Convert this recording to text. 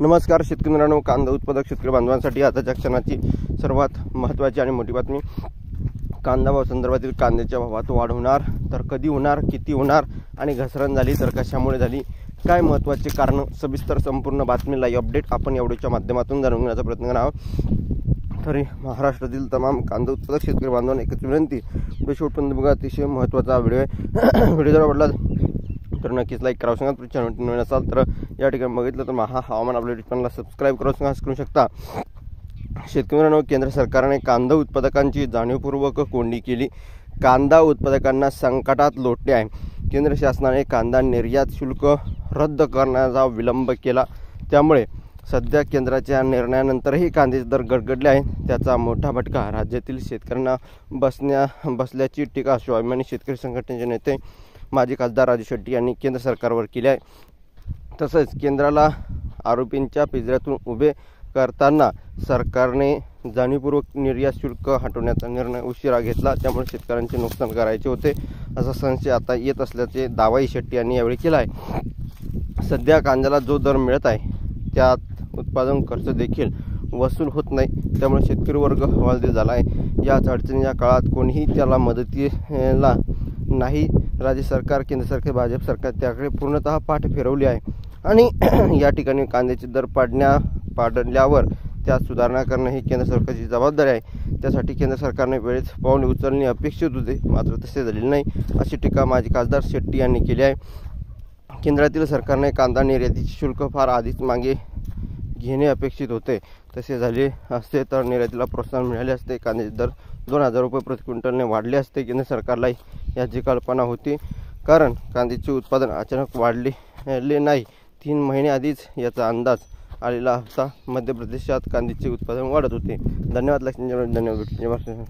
नमस्कार शेतकरी मित्रांनो, कांदा उत्पादक शेतकरी बांधवांसाठी आताच्या क्षणाची सर्वात महत्त्वाची आणि मोठी बातमी. कांदा भाव संदर्भातील कांद्याच्या भावात वाढ होणार तर कधी होणार, किती होणार आणि घसरण झाली तर कशामुळे झाली, काय महत्त्वाचे कारण, सविस्तर संपूर्ण बातमी लाईव्ह अपडेट आपण एवढ्याच्या माध्यमातून जाणून घेण्याचा प्रयत्न करणार आहोत. तरी महाराष्ट्रातील तमाम कांदा उत्पादक शेतकरी बांधवांना एकच विनंती, व्हिडिओ शेवटपर्यंत बघा. अतिशय महत्त्वाचा व्हिडिओ आहे. व्हिडिओ जर आवडला तर नक्कीच लाईक करावं सांगा. चॅनल नवीन असाल तर या ठिकाणी बघितलं तर हवामान अपडेट चॅनलला सबस्क्राईब करू शकता. शेतकरी मित्रांनो, केंद्र सरकारने कांदा उत्पादकांची जाणीवपूर्वक कोंडी केली. कांदा उत्पादकांना संकटात लोटले आहे. केंद्र शासनाने कांदा निर्यात शुल्क रद्द करण्याचा विलंब केला. त्यामुळे सध्या केंद्राच्या निर्णयानंतरही कांद्याचे दर गडगडले आहेत. त्याचा मोठा फटका राज्यातील शेतकऱ्यांना बसल्याची टीका स्वाभिमानी शेतकरी संघटनेचे नेते माजी खासदार राजू शेट्टी यांनी केंद्र सरकारवर केली आहे. तसंच केंद्राला आरोपींच्या पिंजऱ्यातून उभे करताना सरकारने जाणीवपूर्वक निर्यात शुल्क हटवण्याचा निर्णय उशिरा घेतला. त्यामुळे शेतकऱ्यांचे नुकसान करायचे होते असा संशय आता येत असल्याचे दावाही शेट्टी यांनी यावेळी केला आहे. सध्या कांद्याला जो दर मिळत आहे त्यात उत्पादन खर्च देखील वसूल होत नाही. त्यामुळे शेतकरी वर्ग हवालदिल झाला आहे. याच अडचणीच्या काळात कोणीही त्याला मदतीला नाही. राज्य सरकार, केंद्र सरकार, भाजप सरकार त्याकडे पूर्णतः पाठ फिरवली आहे आणि या ठिकाणी कांद्याचे दर पाडल्यावर त्यात सुधारणा करणे ही केंद्र सरकारची जबाबदारी आहे. त्यासाठी केंद्र सरकारने वेळेत पावले उचलणे अपेक्षित होते, मात्र तसे झालेले नाही अशी टीका माजी खासदार शेट्टी यांनी केली आहे. केंद्रातील सरकारने कांदा निर्यातीचे शुल्क फार आधीच मागे घेणे अपेक्षित होते. तसे झाले असते तर निर्यातीला प्रोत्साहन मिळाले असते. कांद्याचे दर 2,000 रुपये प्रति क्विंटलने वाढले असते. केंद्र सरकारला याची कल्पना होती, कारण कांद्याचे उत्पादन अचानक वाढले नाही. 3 महिने आधीच याचा अंदाज आलेला होता. मध्य प्रदेशात कांद्याचे उत्पादन वाढत होते. धन्यवाद. धन्यवाद.